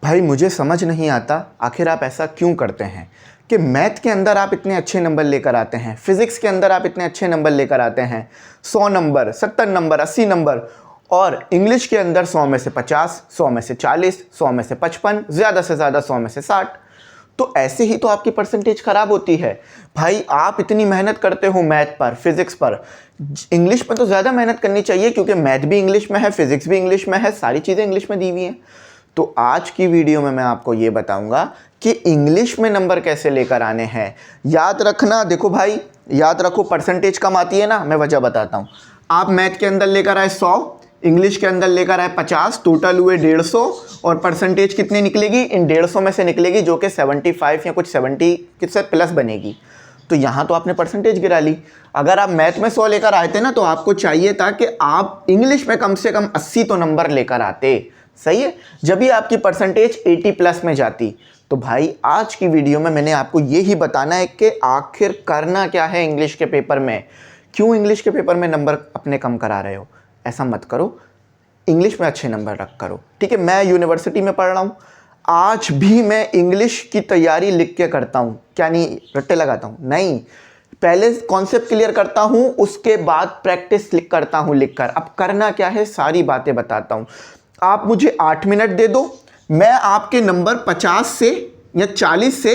भाई मुझे समझ नहीं आता आखिर आप ऐसा क्यों करते हैं कि मैथ के अंदर आप इतने अच्छे नंबर लेकर आते हैं, फिज़िक्स के अंदर आप इतने अच्छे नंबर लेकर आते हैं, 100 नंबर, 70 नंबर, 80 नंबर, और इंग्लिश के अंदर 100 में से 50, 100 में से 40, 100 में से 55, ज़्यादा से ज़्यादा 100 में से 60। तो ऐसे ही तो आपकी परसेंटेज ख़राब होती है। भाई आप इतनी मेहनत करते हो मैथ पर, फिज़िक्स पर, इंग्लिश पर तो ज़्यादा मेहनत करनी चाहिए क्योंकि मैथ भी इंग्लिश में है, फिज़िक्स भी इंग्लिश में है, सारी चीज़ें इंग्लिश में दी हुई हैं। तो आज की वीडियो में मैं आपको ये बताऊंगा कि इंग्लिश में नंबर कैसे लेकर आने हैं। याद रखना, देखो भाई याद रखो, परसेंटेज कम आती है ना, मैं वजह बताता हूँ। आप मैथ के अंदर लेकर आए 100, इंग्लिश के अंदर लेकर आए 50, टोटल हुए 150, और परसेंटेज कितनी निकलेगी? इन 150 में से निकलेगी जो कि 75 या कुछ 70 किससे प्लस बनेगी। तो यहाँ तो आपने परसेंटेज गिरा ली। अगर आप मैथ में 100 लेकर आए थे ना, तो आपको चाहिए था कि आप इंग्लिश में कम से कम 80 तो नंबर लेकर आते। सही है, जब भी आपकी परसेंटेज 80 प्लस में जाती। तो भाई आज की वीडियो में मैंने आपको यही बताना है कि आखिर करना क्या है इंग्लिश के पेपर में। क्यों इंग्लिश के पेपर में नंबर अपने कम करा रहे हो? ऐसा मत करो, इंग्लिश में अच्छे नंबर रख करो। ठीक है, मैं यूनिवर्सिटी में पढ़ रहा हूँ, आज भी मैं इंग्लिश की तैयारी लिख के करता हूँ। क्या नहीं रट्टे लगाता हूँ? नहीं, पहले कॉन्सेप्ट क्लियर करता हूँ, उसके बाद प्रैक्टिस करता हूँ लिखकर। अब करना क्या है सारी बातें बताता हूँ। आप मुझे 8 मिनट दे दो, मैं आपके नंबर 50 से या 40 से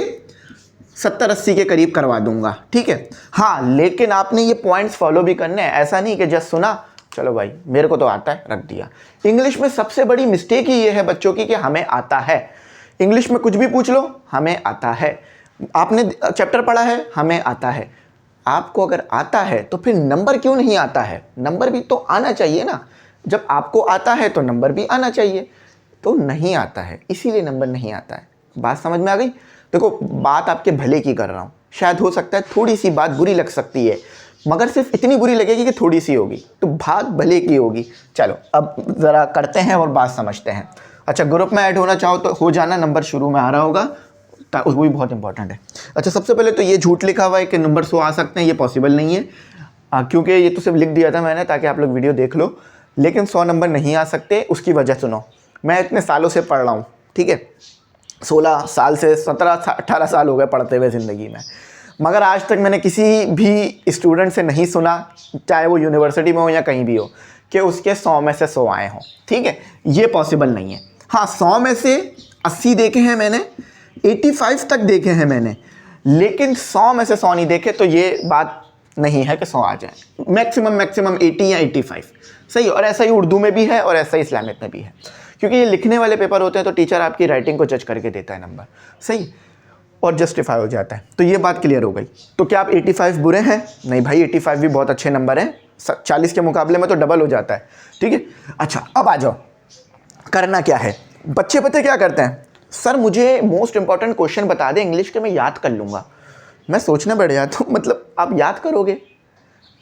70-80 के करीब करवा दूंगा। ठीक है, हाँ, लेकिन आपने ये पॉइंट्स फॉलो भी करने हैं। ऐसा नहीं कि जस्ट सुना चलो भाई मेरे को तो आता है रख दिया। इंग्लिश में सबसे बड़ी मिस्टेक ही ये है बच्चों की कि हमें आता है। इंग्लिश में कुछ भी पूछ लो, हमें आता है। आपने चैप्टर पढ़ा है, हमें आता है। आपको अगर आता है तो फिर नंबर क्यों नहीं आता है? नंबर भी तो आना चाहिए ना। जब आपको आता है तो नंबर भी आना चाहिए। तो नहीं आता है, इसीलिए नंबर नहीं आता है। बात समझ में आ गई? देखो, बात आपके भले की कर रहा हूँ। शायद हो सकता है थोड़ी सी बात बुरी लग सकती है, मगर सिर्फ इतनी बुरी लगेगी कि थोड़ी सी होगी, तो बात भले की होगी। चलो अब ज़रा करते हैं और बात समझते हैं। अच्छा, ग्रुप में ऐड होना चाहो तो हो जाना, नंबर शुरू में आ रहा होगा, वो भी बहुत इंपॉर्टेंट है। अच्छा, सबसे पहले तो ये झूठ लिखा हुआ है कि नंबर 100 आ सकते हैं, ये पॉसिबल नहीं है। क्योंकि ये तो सिर्फ लिख दिया था मैंने ताकि आप लोग वीडियो देख लो, लेकिन 100 नंबर नहीं आ सकते। उसकी वजह सुनो, मैं इतने सालों से पढ़ रहा हूँ। ठीक है, 16 साल से 17-18 साल हो गए पढ़ते हुए ज़िंदगी में, मगर आज तक मैंने किसी भी स्टूडेंट से नहीं सुना, चाहे वो यूनिवर्सिटी में हो या कहीं भी हो, कि उसके 100 में से 100 आए हों। ठीक है, ये पॉसिबल नहीं है। हाँ, 100 में से 80 देखे हैं मैंने, 85 तक देखे हैं मैंने, लेकिन 100 में से 100 नहीं देखे। तो ये बात नहीं है कि 100 आ जाए। मैक्सिमम 80 या 85 सही। और ऐसा ही उर्दू में भी है और ऐसा ही इस्लामिक में भी है, क्योंकि ये लिखने वाले पेपर होते हैं तो टीचर आपकी राइटिंग को जज करके देता है नंबर, सही, और जस्टिफाई हो जाता है। तो ये बात क्लियर हो गई। तो क्या आप 85 बुरे हैं? नहीं भाई, 85 भी बहुत अच्छे नंबर हैं, 40 के मुकाबले में तो डबल हो जाता है। ठीक है, अच्छा अब आ जाओ, करना क्या है। बच्चे पता क्या करते हैं? सर मुझे मोस्ट इंपॉर्टेंट क्वेश्चन बता दें इंग्लिश के, मैं याद कर लूँगा। मैं सोचने बैठ जाता हूँ, मतलब आप याद करोगे?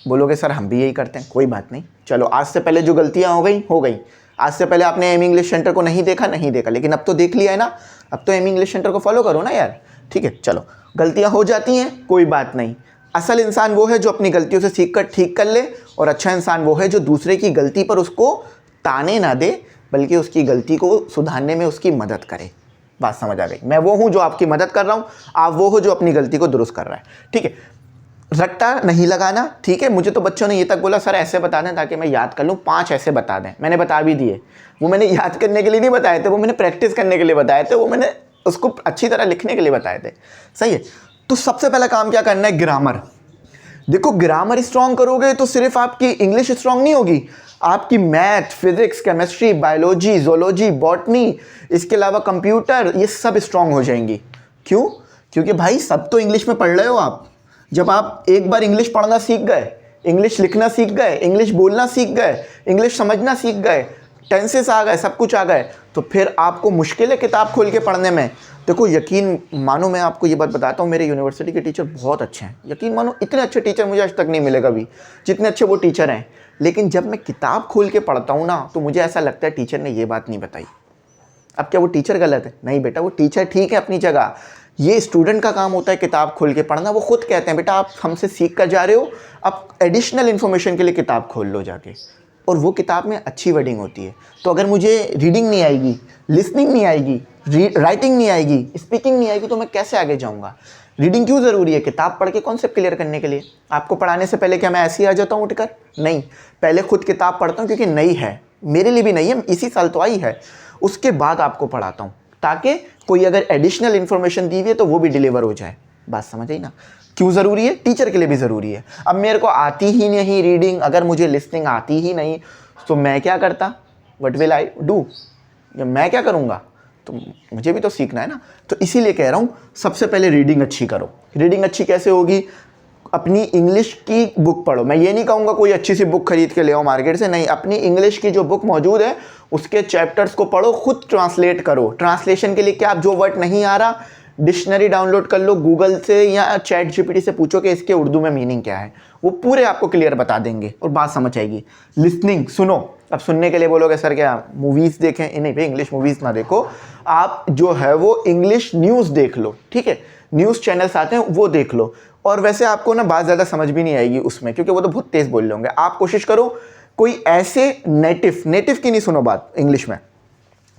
बोलोगे सर हम भी यही करते हैं। कोई बात नहीं, चलो आज से पहले जो गलतियाँ हो गई। आज से पहले आपने एम इंग्लिश सेंटर को नहीं देखा, लेकिन अब तो देख लिया है ना। अब तो एम इंग्लिश सेंटर को फॉलो करो ना यार। ठीक है, चलो गलतियाँ हो जाती हैं, कोई बात नहीं। असल इंसान वो है जो अपनी गलतियों से सीख कर ठीक कर ले, और अच्छा इंसान वो है जो दूसरे की गलती पर उसको ताने ना दे, बल्कि उसकी गलती को सुधारने में उसकी मदद करे। बात समझ आ गई? मैं वो हूँ जो आपकी मदद कर रहा हूँ, आप वो हो जो अपनी गलती को दुरुस्त कर रहा है। ठीक है, रट्टा नहीं लगाना। ठीक है, मुझे तो बच्चों ने ये तक बोला सर ऐसे बता दें ताकि मैं याद कर लूँ, 5 ऐसे बता दें। मैंने बता भी दिए। वो मैंने याद करने के लिए नहीं बताए थे, वो मैंने प्रैक्टिस करने के लिए बताए थे, वो मैंने उसको अच्छी तरह लिखने के लिए बताए थे। सही है, तो सबसे पहला काम क्या करना है? ग्रामर। देखो, ग्रामर स्ट्रांग करोगे तो सिर्फ आपकी इंग्लिश स्ट्रांग नहीं होगी, आपकी math, physics, chemistry, biology, zoology, botany, इसके अलावा कंप्यूटर, ये सब स्ट्रांग हो जाएंगी। क्यों? क्योंकि भाई सब तो इंग्लिश में पढ़ रहे हो आप। जब आप एक बार इंग्लिश पढ़ना सीख गए, इंग्लिश लिखना सीख गए, इंग्लिश बोलना सीख गए, इंग्लिश समझना सीख गए, टेंसेस आ गए, सब कुछ आ गए, तो फिर आपको मुश्किल है किताब खोल के पढ़ने में। देखो, यकीन मानो, मैं आपको ये बात बताता हूँ, मेरे यूनिवर्सिटी के टीचर बहुत अच्छे हैं। यकीन मानो, इतने अच्छे टीचर मुझे आज तक नहीं मिले कभी, जितने अच्छे वो टीचर हैं। लेकिन जब मैं किताब खोल के पढ़ता हूँ ना, तो मुझे ऐसा लगता है टीचर ने ये बात नहीं बताई। अब क्या वो टीचर गलत है? नहीं बेटा, वो टीचर ठीक है अपनी जगह। ये स्टूडेंट का काम होता है किताब खोल के पढ़ना। वो खुद कहते हैं बेटा आप हमसे सीख कर जा रहे हो, आप एडिशनल इन्फॉर्मेशन के लिए किताब खोल लो जाके, और वो किताब में अच्छी वर्डिंग होती है। तो अगर मुझे रीडिंग नहीं आएगी, लिसनिंग नहीं आएगी, राइटिंग नहीं आएगी, स्पीकिंग नहीं आएगी, तो मैं कैसे आगे जाऊँगा। रीडिंग क्यों ज़रूरी है? किताब पढ़ के कॉन्सेप्ट क्लियर करने के लिए। आपको पढ़ाने से पहले क्या मैं ऐसे ही आ जाता हूँ उठकर? नहीं, पहले खुद किताब पढ़ता हूँ क्योंकि नई है, मेरे लिए भी नई है, इसी साल तो आई है। उसके बाद आपको पढ़ाता हूँ ताकि कोई अगर एडिशनल इन्फॉर्मेशन दी हुई है तो वो भी डिलीवर हो जाए। बात समझ आई ना? क्यों ज़रूरी है? टीचर के लिए भी ज़रूरी है। अब मेरे को आती ही नहीं रीडिंग, अगर मुझे लिसनिंग आती ही नहीं, तो मैं क्या करता? What will I do? या मैं क्या करूँगा? तो मुझे भी तो सीखना है ना। तो इसीलिए कह रहा हूँ सबसे पहले रीडिंग अच्छी करो। रीडिंग अच्छी कैसे होगी? अपनी इंग्लिश की बुक पढ़ो। मैं ये नहीं कहूँगा कोई अच्छी सी बुक खरीद के ले आओ मार्केट से, नहीं, अपनी इंग्लिश की जो बुक मौजूद है उसके चैप्टर्स को पढ़ो, खुद ट्रांसलेट करो। ट्रांसलेशन के लिए क्या, आप जो वर्ड नहीं आ रहा डिक्शनरी डाउनलोड कर लो गूगल से या चैट जीपीटी से पूछो कि इसके उर्दू में मीनिंग क्या है, वो पूरे आपको क्लियर बता देंगे और बात समझ आएगी। लिसनिंग, सुनो। अब सुनने के लिए बोलोगे सर क्या मूवीज़ देखें? नहीं भाई, इंग्लिश मूवीज़ ना देखो, आप जो है वो इंग्लिश न्यूज़ देख लो, ठीक है? न्यूज़ चैनल्स आते हैं वो देख लो। और वैसे आपको ना बात ज़्यादा समझ भी नहीं आएगी उसमें, क्योंकि वो तो बहुत तेज़ बोल रहे होंगे। आप कोशिश करो कोई ऐसे नेटिव की नहीं सुनो बात इंग्लिश में,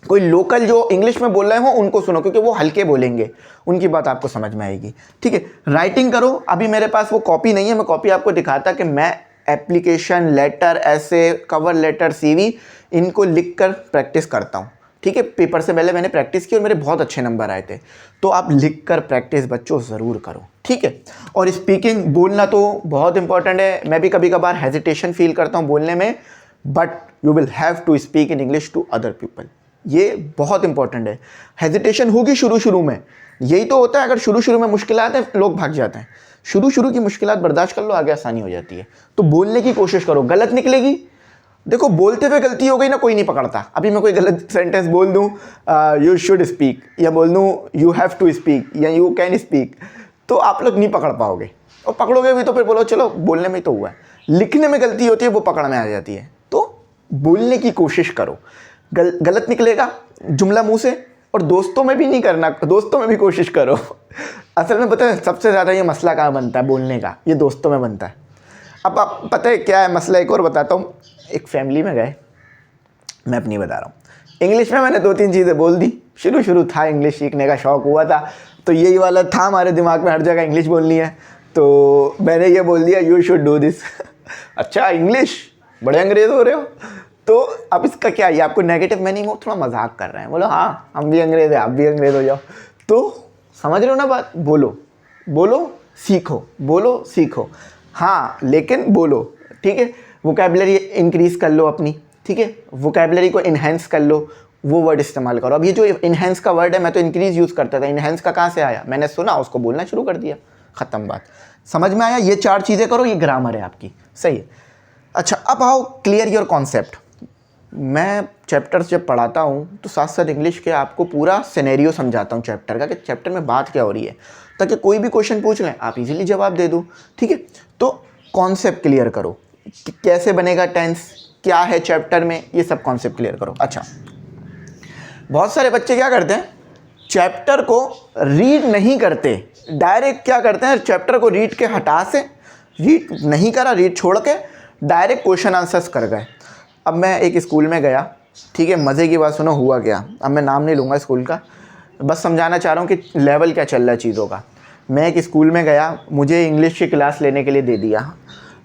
कोई लोकल जो इंग्लिश में बोल रहे हो उनको सुनो, क्योंकि वो हल्के बोलेंगे, उनकी बात आपको समझ में आएगी, ठीक है? राइटिंग करो। अभी मेरे पास वो कॉपी नहीं है, मैं कॉपी आपको दिखाता कि मैं एप्लीकेशन, लेटर, ऐसे, कवर लेटर, सीवी, इनको लिख कर प्रैक्टिस करता हूँ, ठीक है? पेपर से पहले मैंने प्रैक्टिस की और मेरे बहुत अच्छे नंबर आए थे। तो आप लिख कर प्रैक्टिस बच्चों ज़रूर करो, ठीक है? और स्पीकिंग, बोलना तो बहुत इंपॉर्टेंट है। मैं भी कभी कभार हेजिटेशन फील करता हूँ बोलने में, but you will have to speak in English to other people. ये बहुत इंपॉर्टेंट है। हेजिटेशन होगी शुरू में, यही तो होता है। अगर शुरू में मुश्किलात है, लोग भाग जाते हैं। शुरू की मुश्किलात बर्दाश्त कर लो, आगे आसानी हो जाती है। तो बोलने की कोशिश करो, गलत निकलेगी। देखो, बोलते हुए गलती हो गई ना, कोई नहीं पकड़ता। अभी मैं कोई गलत सेंटेंस बोल दूं, यू शुड स्पीक, या बोल दूं यू हैव टू स्पीक, या यू कैन स्पीक, तो आप लोग नहीं पकड़ पाओगे। और पकड़ोगे भी तो फिर बोलो चलो बोलने में तो हुआ है। लिखने में गलती होती है, वो पकड़ में आ जाती है। तो बोलने की कोशिश करो। गलत निकलेगा जुमला मुंह से, और दोस्तों में भी नहीं करना, दोस्तों में भी कोशिश करो। असल में पता है सबसे ज़्यादा ये मसला कहाँ बनता है बोलने का? ये दोस्तों में बनता है। अब आप पता है क्या है मसला? एक और बताता हूँ। एक फैमिली में गए, मैं अपनी बता रहा हूँ। इंग्लिश में मैंने 2-3 चीज़ें बोल दी। शुरू था, इंग्लिश सीखने का शौक़ हुआ था, तो यही वाला था हमारे दिमाग में, हर जगह इंग्लिश बोलनी है। तो मैंने ये बोल दिया यू शुड डू दिस। अच्छा, इंग्लिश, बड़े अंग्रेज़ हो रहे हो। तो अब इसका क्या, ये आपको नेगेटिव मीनिंग हो, थोड़ा मजाक कर रहे हैं, बोलो हाँ हम भी अंग्रेज़ हैं, आप भी अंग्रेज़ हो जाओ। तो समझ रहे हो ना बात? बोलो सीखो, बोलो सीखो, हाँ लेकिन बोलो, ठीक है? वोकैबुलरी इंक्रीज़ कर लो अपनी, ठीक है? वोकैबुलरी को इन्हेंस कर लो, वो वर्ड इस्तेमाल करो। अब ये जो इन्हेंस का वर्ड है, मैं तो इंक्रीज़ यूज़ करता था, इन्हेंस का कहाँ से आया? मैंने सुना, उसको बोलना शुरू कर दिया, ख़त्म बात। समझ में आया? ये 4 चीज़ें करो, ये ग्रामर है आपकी, सही है। अच्छा, अब आओ क्लियर योर कॉन्सेप्ट। मैं चैप्टर्स जब पढ़ाता हूँ तो साथ साथ इंग्लिश के आपको पूरा सिनेरियो समझाता हूँ चैप्टर का, कि चैप्टर में बात क्या हो रही है, ताकि कोई भी क्वेश्चन पूछ लें आप इजीली जवाब दे दो, ठीक है? तो कॉन्सेप्ट क्लियर करो कि कैसे बनेगा टेंस, क्या है चैप्टर में, ये सब कॉन्सेप्ट क्लियर करो। अच्छा, बहुत सारे बच्चे क्या करते हैं, चैप्टर को रीड नहीं करते, डायरेक्ट क्या करते हैं, चैप्टर को रीड के हटा से, रीड नहीं करा, रीड छोड़ के डायरेक्ट क्वेश्चन आंसर्स कर गए। अब मैं एक स्कूल में गया, ठीक है? मज़े की बात सुनो, हुआ क्या, अब मैं नाम नहीं लूँगा स्कूल का, बस समझाना चाह रहा हूँ कि लेवल क्या चल रहा है चीज़ों का। मैं एक स्कूल में गया, मुझे इंग्लिश की क्लास लेने के लिए दे दिया।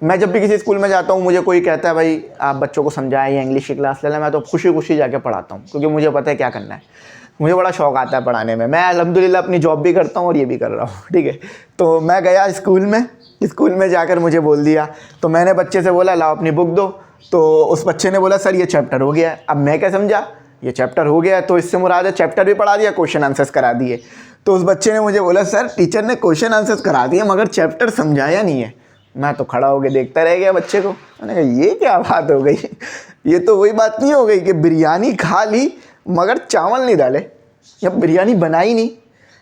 मैं जब भी किसी स्कूल में जाता हूँ, मुझे कोई कहता है भाई आप बच्चों को समझाएं या इंग्लिश की क्लास ले लें, मैं तो खुशी जाके पढ़ाता हूँ, क्योंकि मुझे पता है क्या करना है। मुझे बड़ा शौक़ आता है पढ़ाने में। मैं अल्हम्दुलिल्लाह अपनी जॉब भी करता हूँ और ये भी कर रहा हूँ, ठीक है? तो मैं गया स्कूल में जाकर मुझे बोल दिया, तो मैंने बच्चे से बोला लाओ अपनी बुक दो। तो उस बच्चे ने बोला सर ये चैप्टर हो गया है। अब मैं क्या समझा, ये चैप्टर हो गया है तो इससे मुराद है चैप्टर भी पढ़ा दिया, क्वेश्चन आंसर्स करा दिए। तो उस बच्चे ने मुझे बोला सर टीचर ने क्वेश्चन आंसर्स करा दिए मगर चैप्टर समझाया नहीं है। मैं तो खड़ा होकर देखता रह गया बच्चे को। मैंने कहा ये क्या बात हो गई, ये तो वही बात नहीं हो गई कि बिरयानी खा ली मगर चावल नहीं डाले, या बिरयानी बनाई नहीं,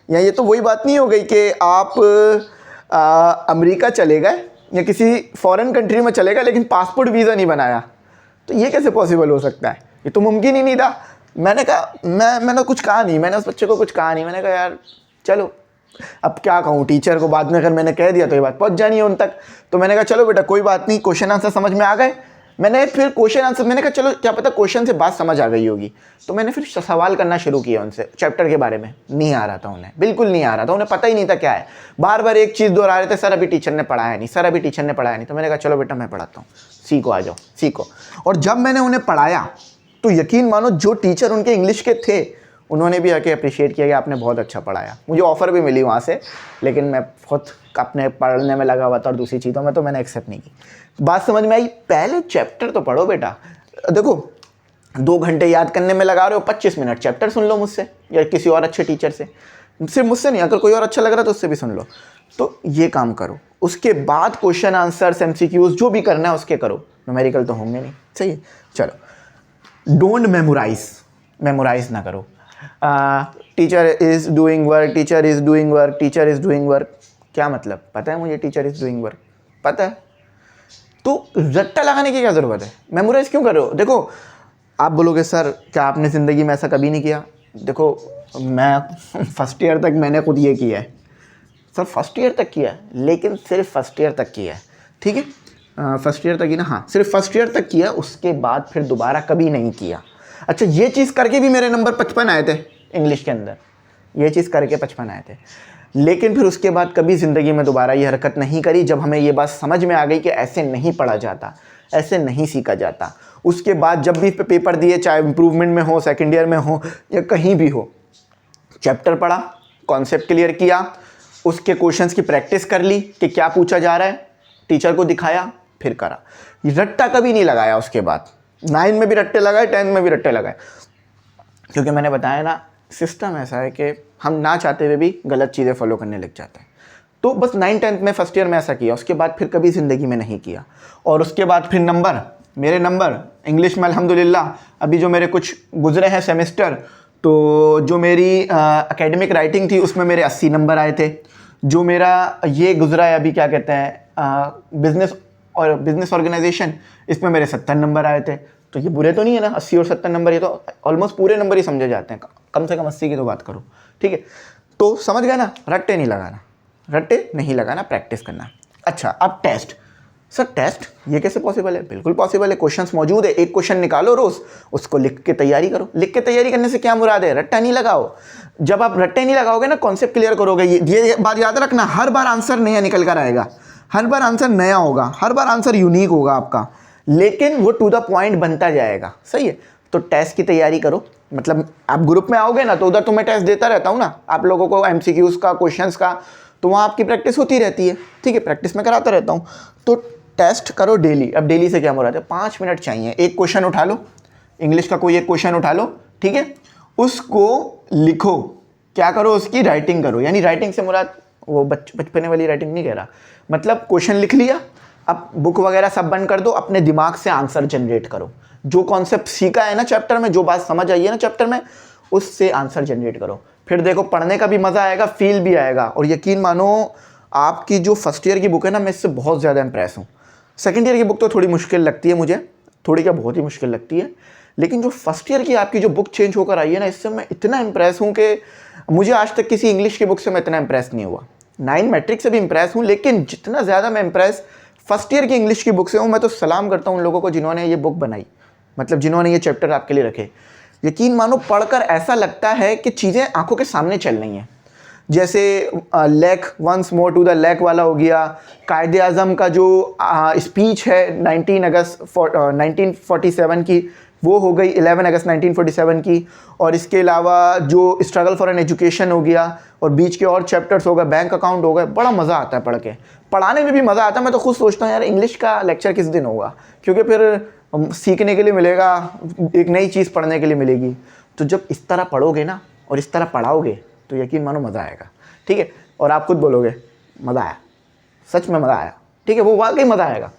या ये तो वही बात नहीं हो गई कि आप अमेरिका चले गए या किसी फॉरेन कंट्री में चले गए लेकिन पासपोर्ट वीज़ा नहीं बनाया। तो ये कैसे पॉसिबल हो सकता है, ये तो मुमकिन ही नहीं था। मैंने कहा मैंने कुछ कहा नहीं, मैंने उस बच्चे को कुछ कहा नहीं। मैंने कहा यार चलो अब क्या कहूँ टीचर को, बाद में अगर मैंने कह दिया तो ये बात पहुँच जानी है उन तक। तो मैंने कहा चलो बेटा कोई बात नहीं, क्वेश्चन आंसर समझ में आ गए, मैंने फिर क्वेश्चन आंसर, मैंने कहा चलो क्या पता क्वेश्चन से बात समझ आ गई होगी, तो मैंने फिर सवाल करना शुरू किया उनसे चैप्टर के बारे में। नहीं आ रहा था उन्हें, बिल्कुल नहीं आ रहा था, उन्हें पता ही नहीं था क्या है। बार बार एक चीज़ दोहरा रहे थे, सर अभी टीचर ने पढ़ाया नहीं, सर अभी टीचर ने पढ़ाया नहीं। तो मैंने कहा चलो बेटा मैं पढ़ाता हूँ, सीखो, आ जाओ सीखो। और जब मैंने उन्हें पढ़ाया तो यकीन मानो जो टीचर उनके इंग्लिश के थे उन्होंने भी आके अप्रिशिएट किया कि आपने बहुत अच्छा पढ़ाया। मुझे ऑफ़र भी मिली वहाँ से, लेकिन मैं खुद अपने पढ़ने में लगा हुआ था और दूसरी चीज़ों में, तो मैंने एक्सेप्ट नहीं की। बात समझ में आई? पहले चैप्टर तो पढ़ो बेटा। देखो 2 घंटे याद करने में लगा रहे हो, 25 मिनट चैप्टर सुन लो मुझसे या किसी और अच्छे टीचर से, सिर्फ मुझसे नहीं, अगर कोई और अच्छा लग रहा है तो उससे भी सुन लो। तो ये काम करो, उसके बाद क्वेश्चन आंसर्स MCQs जो भी करना है उसके करो, न्यूमेरिकल तो होंगे नहीं। सही है, चलो। डोंट मेमोराइज ना करो। Teacher is doing work, teacher is doing work, teacher is doing work, क्या मतलब? पता है मुझे टीचर इज़ डूइंग वर्क, पता है, तो रट्टा लगाने की क्या ज़रूरत है? मेमोराइज क्यों कर रहे हो? देखो आप बोलोगे सर क्या आपने ज़िंदगी में ऐसा कभी नहीं किया? देखो मैं फर्स्ट ईयर तक मैंने खुद ये किया है सर, फर्स्ट ईयर तक किया है, लेकिन सिर्फ फर्स्ट ईयर तक किया है, ठीक है, फर्स्ट ईयर तक ही ना, हाँ सिर्फ फर्स्ट ईयर तक किया, उसके बाद फिर दोबारा कभी नहीं किया। अच्छा, ये चीज़ करके भी मेरे नंबर 55 आए थे इंग्लिश के अंदर, ये चीज़ करके 55 आए थे, लेकिन फिर उसके बाद कभी ज़िंदगी में दोबारा ये हरकत नहीं करी। जब हमें ये बात समझ में आ गई कि ऐसे नहीं पढ़ा जाता, ऐसे नहीं सीखा जाता, उसके बाद जब भी पेपर दिए, चाहे इम्प्रूवमेंट में हो, सेकेंड ईयर में हो या कहीं भी हो, चैप्टर पढ़ा, कॉन्सेप्ट क्लियर किया, उसके क्वेश्चंस की प्रैक्टिस कर ली कि क्या पूछा जा रहा है, टीचर को दिखाया, फिर करा। रट्टा कभी नहीं लगाया। उसके बाद 9 में भी रट्टे लगाए, 10 में भी रट्टे लगाए, क्योंकि मैंने बताया ना सिस्टम ऐसा है कि हम ना चाहते हुए भी गलत चीज़ें फॉलो करने लग जाते हैं। तो बस 9, 10 में फर्स्ट ईयर में ऐसा किया, उसके बाद फिर कभी ज़िंदगी में नहीं किया। और उसके बाद फिर मेरे नंबर इंग्लिश में अल्हम्दुलिल्लाह अभी जो मेरे कुछ गुजरे हैं सेमेस्टर, तो जो मेरी एकेडमिक राइटिंग थी उसमें मेरे 80 नंबर आए थे। जो मेरा ये गुजरा है अभी क्या कहते हैं बिजनेस ऑर्गेनाइजेशन, इसमें मेरे 70 नंबर आए थे। तो ये बुरे तो नहीं है ना, 80 और 70 नंबर, ये तो ऑलमोस्ट पूरे नंबर ही समझे जाते हैं, कम से कम 80 की तो बात करो, ठीक है। तो समझ गए ना, रट्टे नहीं लगाना, प्रैक्टिस करना। अच्छा, अब टेस्ट। सर टेस्ट ये कैसे पॉसिबल है? बिल्कुल पॉसिबल है, क्वेश्चंस मौजूद है, एक क्वेश्चन निकालो रोज, उसको लिख के तैयारी करो। लिख के तैयारी करने से क्या मुराद है? रट्टा नहीं लगाओ। जब आप रट्टे नहीं लगाओगे ना, कॉन्सेप्ट क्लियर करोगे, ये बात याद रखना, हर बार आंसर नया निकल कर आएगा, हर बार आंसर नया होगा, हर बार आंसर यूनिक होगा आपका, लेकिन वो टू द पॉइंट बनता जाएगा। सही है, तो टेस्ट की तैयारी करो। मतलब आप ग्रुप में आओगे ना, तो उधर तो मैं टेस्ट देता रहता हूँ ना आप लोगों को, MCQs का, क्वेश्चंस का, तो वहाँ आपकी प्रैक्टिस होती रहती है, ठीक है, प्रैक्टिस में कराता रहता हूँ। तो टेस्ट करो डेली। अब डेली से क्या मुराद है? 5 मिनट चाहिए, एक क्वेश्चन उठा लो, इंग्लिश का कोई एक क्वेश्चन उठा लो, ठीक है, उसको लिखो, क्या करो, उसकी राइटिंग करो। यानी राइटिंग से मुराद वो बचपने वाली राइटिंग नहीं कह रहा, मतलब क्वेश्चन लिख लिया, अब बुक वगैरह सब बंद कर दो, अपने दिमाग से आंसर जनरेट करो। जो कॉन्सेप्ट सीखा है ना चैप्टर में, जो बात समझ आई है ना चैप्टर में, उससे आंसर जनरेट करो। फिर देखो पढ़ने का भी मज़ा आएगा, फील भी आएगा। और यकीन मानो आपकी जो फर्स्ट ईयर की बुक है ना, मैं इससे बहुत ज़्यादा इंप्रेस हूँ। सेकेंड ईयर की बुक तो थोड़ी मुश्किल लगती है मुझे, थोड़ी क्या बहुत ही मुश्किल लगती है, लेकिन जो फर्स्ट ईयर की आपकी जो बुक चेंज होकर आई है ना, इससे मैं इतना इंप्रेस हूँ कि मुझे आज तक किसी इंग्लिश की बुक से मैं इतना इंप्रेस नहीं हुआ। 9 मैट्रिक से भी इंप्रेस हूँ, लेकिन जितना ज़्यादा मैं इंप्रेस फर्स्ट ईयर की इंग्लिश की बुक से हूँ। मैं तो सलाम करता हूँ उन लोगों को जिन्होंने ये बुक बनाई, मतलब जिन्होंने ये चैप्टर आपके लिए रखे। यकीन मानो पढ़कर ऐसा लगता है कि चीज़ें आंखों के सामने चल रही हैं। जैसे lake once more to the lake वाला हो गया, कायदे आज़म का जो स्पीच है 1947 की, वो हो गई 11 अगस्त 1947 की। और इसके अलावा जो स्ट्रगल फॉर एन एजुकेशन हो गया, और बीच के और चैप्टर्स हो गए, बैंक अकाउंट हो गए। बड़ा मज़ा आता है पढ़ के, पढ़ाने में भी मज़ा आता है। मैं तो खुद सोचता हूँ यार इंग्लिश का लेक्चर किस दिन होगा, क्योंकि फिर सीखने के लिए मिलेगा, एक नई चीज़ पढ़ने के लिए मिलेगी। तो जब इस तरह पढ़ोगे ना और इस तरह पढ़ाओगे तो यकीन मानो मज़ा आएगा, ठीक है। और आप खुद बोलोगे मज़ा आया, सच में मज़ा आया, ठीक है, वो वाकई मज़ा आएगा,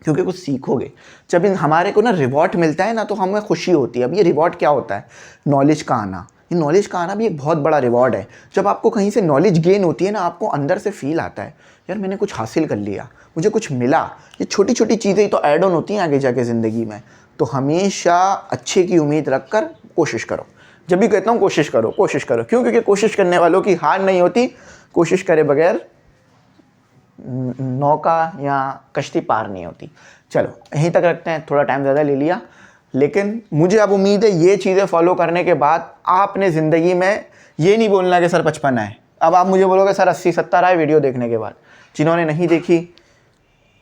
क्योंकि कुछ सीखोगे। जब हमारे को ना रिवॉर्ड मिलता है ना, तो हमें खुशी होती है। अब ये रिवॉर्ड क्या होता है? नॉलेज का आना। ये नॉलेज का आना भी एक बहुत बड़ा रिवॉर्ड है। जब आपको कहीं से नॉलेज गेन होती है ना, आपको अंदर से फील आता है यार मैंने कुछ हासिल कर लिया, मुझे कुछ मिला। ये छोटी छोटी चीज़ें तो ऐड ऑन होती हैं आगे जाके ज़िंदगी में। तो हमेशा अच्छे की उम्मीद रख कर कोशिश करो। जब भी कहता हूँ कोशिश करो, कोशिश करो, क्यों? क्योंकि कोशिश करने वालों की हार नहीं होती, कोशिश करे बगैर नौका या कश्ती पार नहीं होती। चलो यहीं तक रखते हैं, थोड़ा टाइम ज़्यादा ले लिया, लेकिन मुझे अब उम्मीद है ये चीज़ें फॉलो करने के बाद आपने ज़िंदगी में ये नहीं बोलना कि सर 55 आए। अब आप मुझे बोलोगे सर 80-70 आए वीडियो देखने के बाद। जिन्होंने नहीं देखी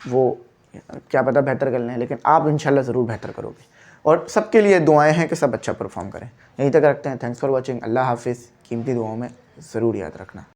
वो क्या पता बेहतर कर लें, लेकिन आप इंशाल्लाह ज़रूर बेहतर करोगे। और सबके लिए दुआएं हैं कि सब अच्छा परफॉर्म करें। यहीं तक रखते हैं। Thanks for watching. अल्लाह हाफिज़। कीमती दुआओं में ज़रूर याद रखना।